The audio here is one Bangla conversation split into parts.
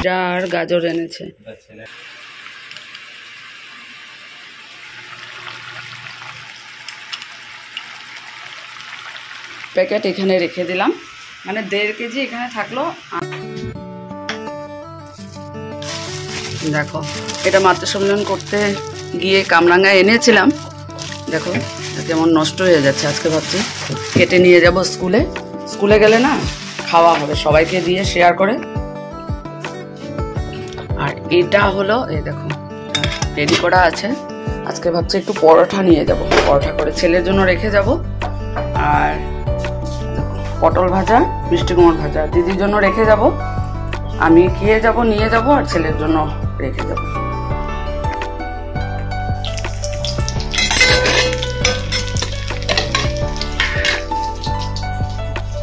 যা আর গাজর এনেছে। প্যাকেট এখানে রেখে দিলাম, মানে 1.5 কেজি এখানে থাকলো। দেখো এটা মাতৃ সম্মেলন করতে গিয়ে কামরাঙ্গা এনেছিলাম, দেখো কেমন নষ্ট হয়ে যাচ্ছে। আজকে ভাবছি কেটে নিয়ে যাব স্কুলে, স্কুলে গেলে না খাওয়া হবে সবাইকে দিয়ে শেয়ার করে। আর এটা হলো এই দেখো রেডি করা আছে। আজকে ভাবছি একটু পরোটা নিয়ে যাব, পরোটা করে ছেলের জন্য রেখে যাব। আর পটল ভাজা, মিষ্টি কুমড় ভাজা দিদির জন্য রেখে যাব, আমি খেয়ে যাব, নিয়ে যাব, আর ছেলের জন্য রেখে যাব।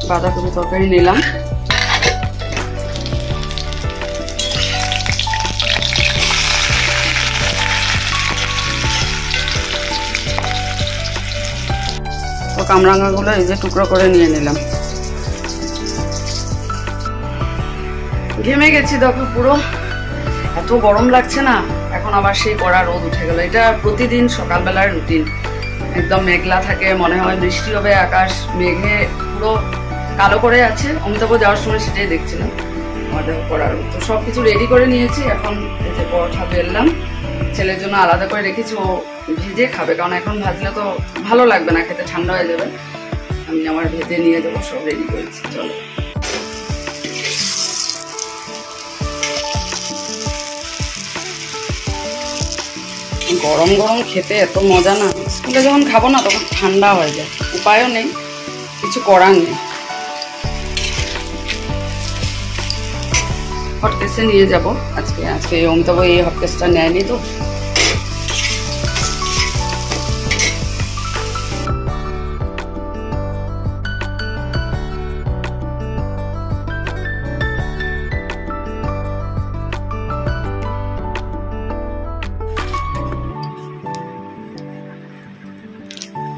বাঁধাকপি তরকারি নিলাম। তো কামরাঙ্গাগুলো এই যে টুকরো করে নিয়ে নিলাম। ঘেমে গেছি দেখো পুরো, এত গরম লাগছে না। এখন আবার সেই কড়া রোদ উঠে গেল। এটা প্রতিদিন সকালবেলার রুটিন, একদম মেঘলা থাকে, মনে হয় বৃষ্টি হবে, আকাশ মেঘে পুরো কালো করে আছে। অমিতাভ যাওয়ার সময় সেটাই দেখছিলাম। আমাদের কড়া রোদ তো সব কিছু রেডি করে নিয়েছি। এখন এই যে পরোটা বেললাম, ছেলের জন্য আলাদা করে রেখেছি, ও ভেজে খাবে, কারণ এখন ভাজলে তো ভালো লাগবে না খেতে, ঠান্ডা হয়ে যাবে। আমি আমার ভেজে নিয়ে যাবো, সব রেডি করেছি। চলো গরম গরম খেতে এত মজা না। স্কুলে যখন খাবো না তখন ঠান্ডা হয়ে যায়, উপায়ও নেই, কিছু করার নেই। হটকেসে নিয়ে যাব আজকে অমিতাভ এই হটকেসটা নেয়নি তো।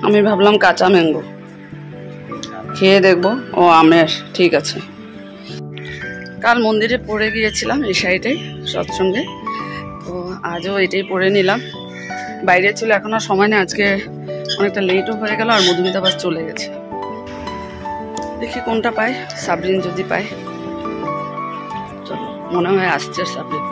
আমি ভাবলাম কাঁচা ম্যাঙ্গো, খেয়ে দেখবো। ও আমের, ঠিক আছে। কাল মন্দিরে পড়ে গিয়েছিলাম এই সাইডে সৎসঙ্গে, তো আজও এটাই পড়ে নিলাম। বাইরে ছিল, এখন আর সময় নেই, আজকে অনেকটা লেটও হয়ে গেল। আর মধুমিতা বাস চলে গেছে, দেখি কোনটা পাই। সাবরিন যদি পাই, চলো মনে হয় আসছে সাবরিন।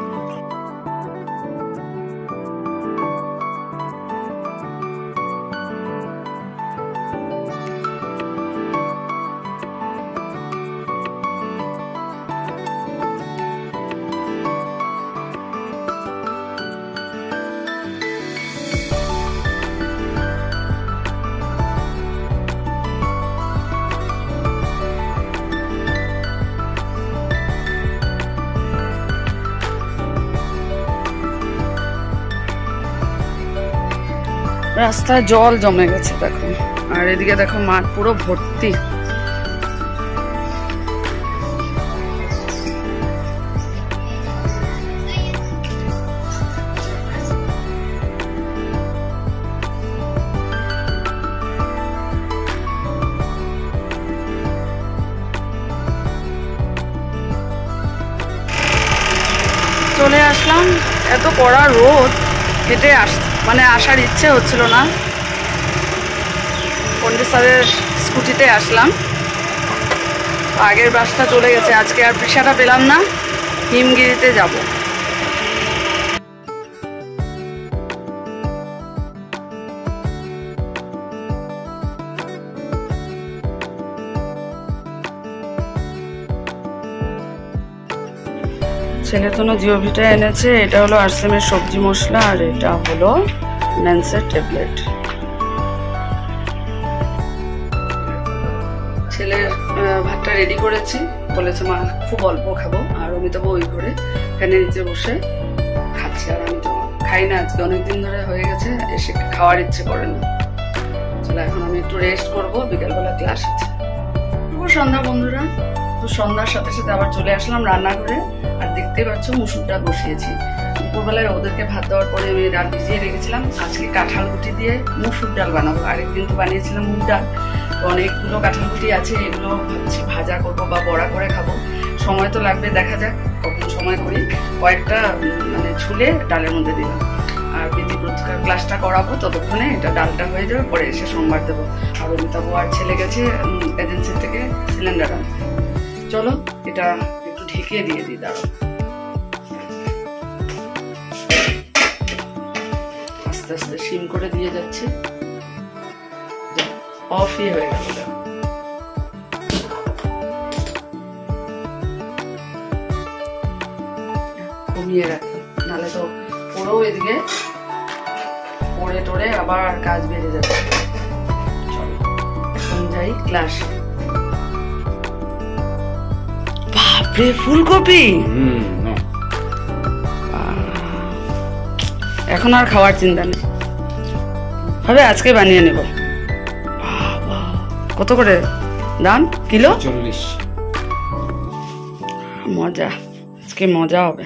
রাস্তায় জল জমে গেছে দেখো, আর এদিকে দেখো মাঠ পুরো ভর্তি। চলে আসলাম, এত কড়া রোদ, হেঁটে মানে আসার ইচ্ছে হচ্ছিল না। পন্ডিত স্যারের স্কুটিতে আসলাম, আগের বাসটা চলে গেছে, আজকে আর পেশাটা পেলাম না, হিমগিরিতে যাব। ছেলের জন্য জিওভিটা এনেছে, এটা হলো আরসেমের সবজি মশলা, আর এটা হলো ন্যান্সের ট্যাবলেট। ছেলের ভাতটা রেডি করেছি, বলেছে মা খুব অল্প খাবো। আর অমিতাভ ওই ঘরে ফ্যানের নিচে বসে খাচ্ছে, আর আমি তো খাই না, আজকে অনেকদিন ধরে হয়ে গেছে, এসে খাওয়ার ইচ্ছে করে না। চলো এখন আমি একটু রেস্ট করবো, বিকালবেলা ক্লাস আছে। শুভ সন্ধ্যা বন্ধুরা। তো সন্ধ্যার সাথে সাথে আবার চলে আসলাম রান্নাঘরে, আর দেখতেই পাচ্ছ মুসুর ডাল বসিয়েছি। দুপুরবেলায় ওদেরকে ভাত দেওয়ার পরে আমি ডাল ভিজিয়ে রেখেছিলাম, আজকে কাঁঠাল গুটি দিয়ে মুসুর ডাল বানাবো। আরেকদিন তো বানিয়েছিলাম মুগ ডাল, তো অনেকগুলো কাঁঠাল গুটি আছে, এগুলো ভাবছি ভাজা করবো বা বড়া করে খাবো। সময় তো লাগবে, দেখা যাক কখন সময় করি। কয়েকটা মানে ছুলে ডালের মধ্যে দিলাম, আর প্রীতি প্রত্যেকের ক্লাসটা করাবো, ততক্ষণে এটা ডালটা হয়ে যাবে, পরে এসে সোমবার দেবো। আর অমিতাভ আর ছেলে গেছে এজেন্সি থেকে সিলিন্ডার আনতে। চলো এটা একটু ঢেকে দিয়ে দিই, দাঁড়ো। আস্তে আস্তে সিম করে দিয়ে যাচ্ছি, অফই হয়ে গেল। কমিয়ে রাখলাম, নাহলে তো পুরো এদিকে পড়ে টড়ে আবার কাজ বেড়ে যাবে। চলো এখন যাই ক্লাস। বাপরে ফুলকপি! এখন আর খাওয়ার চিন্তা নেই, হবে আজকে বানিয়ে নেব। কত করে দাম কিলো? 40। মজা, আজকে মজা হবে।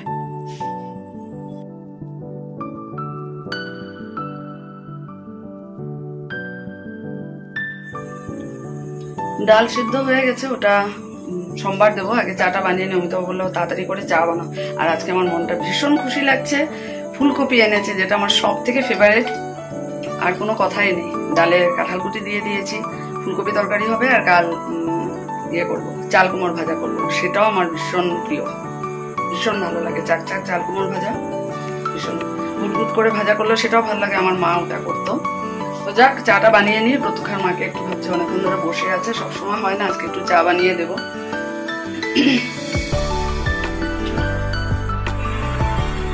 ডাল সিদ্ধ হয়ে গেছে, ওটা সোমবার দেবো। আগে চাটা বানিয়ে নিই, অমিতাভ বললো তাড়াতাড়ি করে চা বানাও। আর আজকে আমার মনটা ভীষণ খুশি লাগছে, ফুলকপি এনেছে, যেটা আমার সব থেকে ফেভারিট। আর কোনো কথাই নেই, ডালে কাঁঠাল কুটি দিয়ে দিয়েছি, ফুলকপি তরকারি হবে, আর কাল ইয়ে করবো, চাল কুমড় ভাজা করবো, সেটাও আমার ভীষণ প্রিয়, ভীষণ ভালো লাগে। চাক চাক চাল কুমড় ভাজা ভীষণ গুটগুট করে ভাজা করলে সেটাও ভালো লাগে, আমার মা ওটা করতো। তো যাক, চাটা বানিয়ে নিয়ে প্রত্যেকের মাকে একটু ভাবছি, অনেকক্ষণ ধরে বসে আছে, সবসময় হয় না, আজকে একটু চা বানিয়ে দেবো।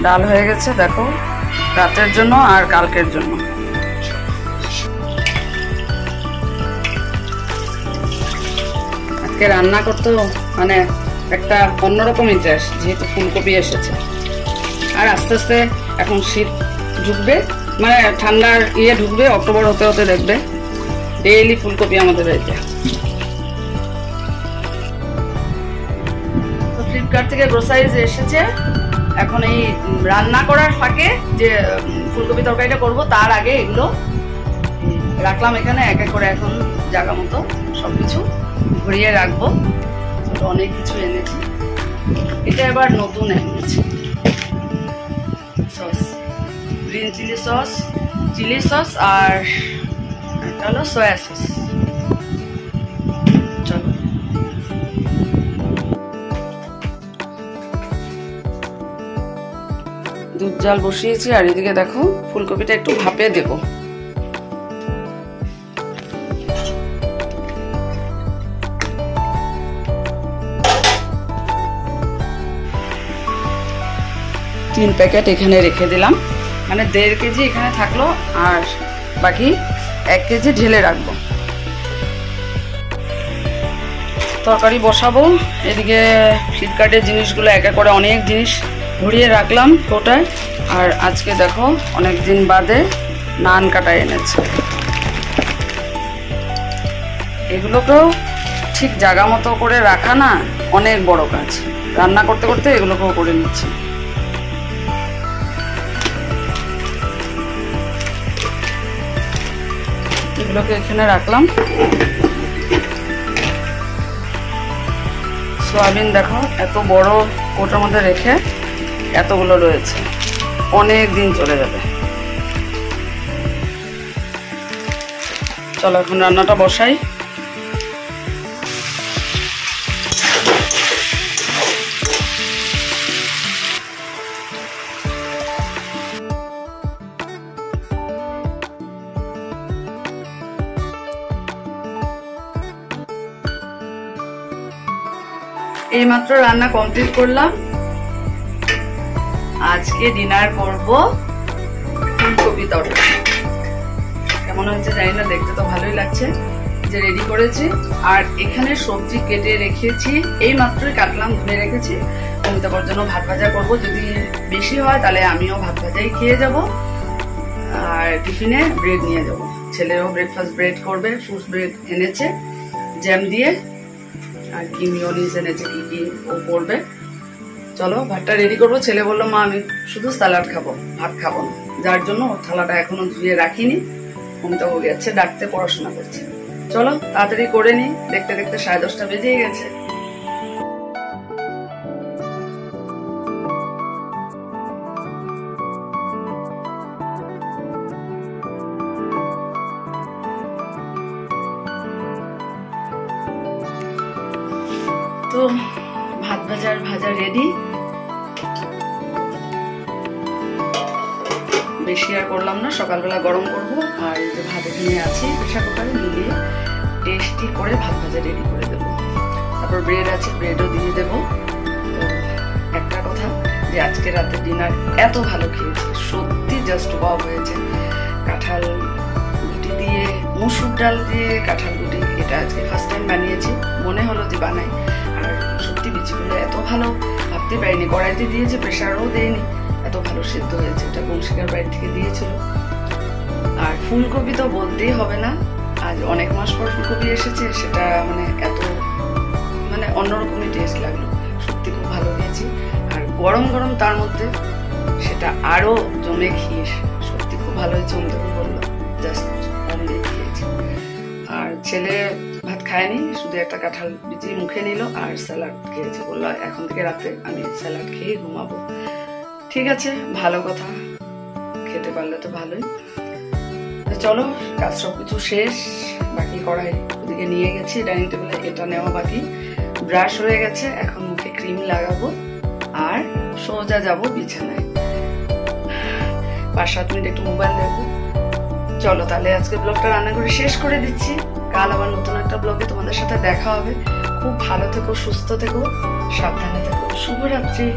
ডাল হয়ে গেছে দেখো, রাতের জন্য আর কালকের জন্য। আজকে রান্না করতে মানে একটা অন্যরকম ইন্টারেস্ট, যেহেতু ফুলকপি এসেছে। আর আস্তে আস্তে এখন শীত ঢুকবে, মানে ঠান্ডার ইয়ে ঢুকবে, অক্টোবর হতে হতে দেখবে ডেইলি ফুলকপি আমাদের বাড়িতে। তো ফ্লিপকার্ট থেকে গ্রোসারিজ এসেছে। এখন এই রান্না করার ফাঁকে যে ফুলকপি তরকারিটা করব, তার আগে এগুলো রাখলাম এখানে এক এক করে। এখন জায়গা মতো সবকিছু ভরিয়ে রাখবো। অনেক কিছু এনেছি, এটা এবার নতুন এনেছি sauce, green chilli sauce, chilli sauce, আর একটা হলো সয়া সস। চলো দুধ জাল বসিয়েছি, আর এদিকে দেখো ফুলকপিটা একটু ভাপে দেবো। তিন প্যাকেট এখানে রেখে দিলাম, মানে 1.5 কেজি এখানে থাকলো, আর বাকি 1 কেজি ঢেলে রাখবো। তরকারি বসাবো। এদিকে ফ্লিপকার্টের জিনিসগুলো এক এক করে অনেক জিনিস ভরিয়ে রাখলাম কোটায়। আর আজকে দেখো অনেক দিন বাদে নান কাটা এনেছে, এগুলোকেও ঠিক জায়গা মতো করে রাখা না অনেক বড় কাজ। রান্না করতে করতে এগুলোকেও করে নিচ্ছি। এগুলোকে এখানে রাখলাম। সয়াবিন দেখো এত বড় কোটার মধ্যে রেখে এতগুলো রয়েছে, অনেক দিন চলে যাবে। চলো এখন রান্নাটা বসাই। এইমাত্র রান্না কমপ্লিট করলাম। আজকে ডিনার করব ফুলকপি তরকারি। কেমন হচ্ছে জানি না, দেখতে তো ভালোই লাগছে। যে রেডি করেছি, আর এখানে সবজি কেটে রেখেছি, এই মাত্রই কাটলাম, ধুয়ে রেখেছি। অমিতাভর জন্য ভাত ভাজা করব, যদি বেশি হয় তাহলে আমিও ভাত ভাজাই খেয়ে যাব, আর টিফিনে ব্রেড নিয়ে যাব। ছেলেও ব্রেকফাস্ট ব্রেড করবে, ফ্রুটস ব্রেড এনেছে জ্যাম দিয়ে, আর কি মিওনিজ এনেছে, কি কি ও করবে। চলো ভাতটা রেডি করবো। ছেলে বললো মা আমি শুধু স্যালাড খাবো, ভাত খাবো না, যার জন্য ওর থালাটা এখনো ধুয়ে রাখিনি। অমিতাভ গেছে ডাকতে, পড়াশোনা করছে। চলো তাড়াতাড়ি করে নি, দেখতে দেখতে 10:30 বেজেই গেছে। তো ভাত ভাজা রেডি। বেশি আর করলাম না, সকালবেলা গরম করব। আর এই যে ভাত এখানে আছে প্রেসার কুকারে মিলিয়ে টেস্টি করে ভাত ভাজা রেডি করে দেবো। তারপর ব্রেড আছে, ব্রেডও দিয়ে দেবো। তো একটা কথা যে আজকে রাতে ডিনার এত ভালো খেয়েছি, সত্যি জাস্ট ওয়াও হয়েছে। কাঁঠাল গুটি দিয়ে, মসুর ডাল দিয়ে কাঁঠাল গুটি, এটা আজকে ফার্স্ট টাইম বানিয়েছি, মনে হলো যে বানাই। আর সত্যি বিচিগুলো এত ভালো, ভাবতে পারিনি। কড়াইতে দিয়েছি, প্রেশারও দেয়নি, এত ভালো সিদ্ধ হয়েছে। এটা বংশীকার বাড়ি থেকে দিয়েছিল। আর ফুলকপি তো বলতেই হবে না, আজ অনেক মাস পর ফুলকপি এসেছে, সেটা মানে এত মানে অন্যরকমই টেস্ট লাগলো, সত্যি খুব ভালো খেয়েছি। আর গরম গরম তার মধ্যে সেটা আরো জমে খিস, সত্যি খুব ভালো হয়েছে। অমিতাভ বললো জাস্ট অমনি খেয়েছি। আর ছেলে ভাত খায়নি, শুধু একটা কাঁঠাল বিচি মুখে নিল আর স্যালাড খেয়েছে। বললো এখন থেকে রাতে আমি স্যালাড খেয়ে ঘুমাবো। ঠিক আছে, ভালো কথা, খেতে পারলে তো ভালোই। চলো, কাজ সবকিছু শেষ। বাকি কড়াই ওদিকে নিয়ে গেছি, ডাইনিং টেবিলে এটা নেওয়া বাকি। ব্রাশ হয়ে গেছে, এখন মুখে ক্রিম লাগাবো আর সোজা যাব বিছানায়। 5-7 মিনিট একটু মোবাইল দেখবো। চলো তাহলে আজকে ব্লগটা রান্না করে শেষ করে দিচ্ছি। কাল আবার নতুন একটা ব্লগে তোমাদের সাথে দেখা হবে। খুব ভালো থেকো, সুস্থ থেকো, সাবধানে থেকো। শুভরাত্রি।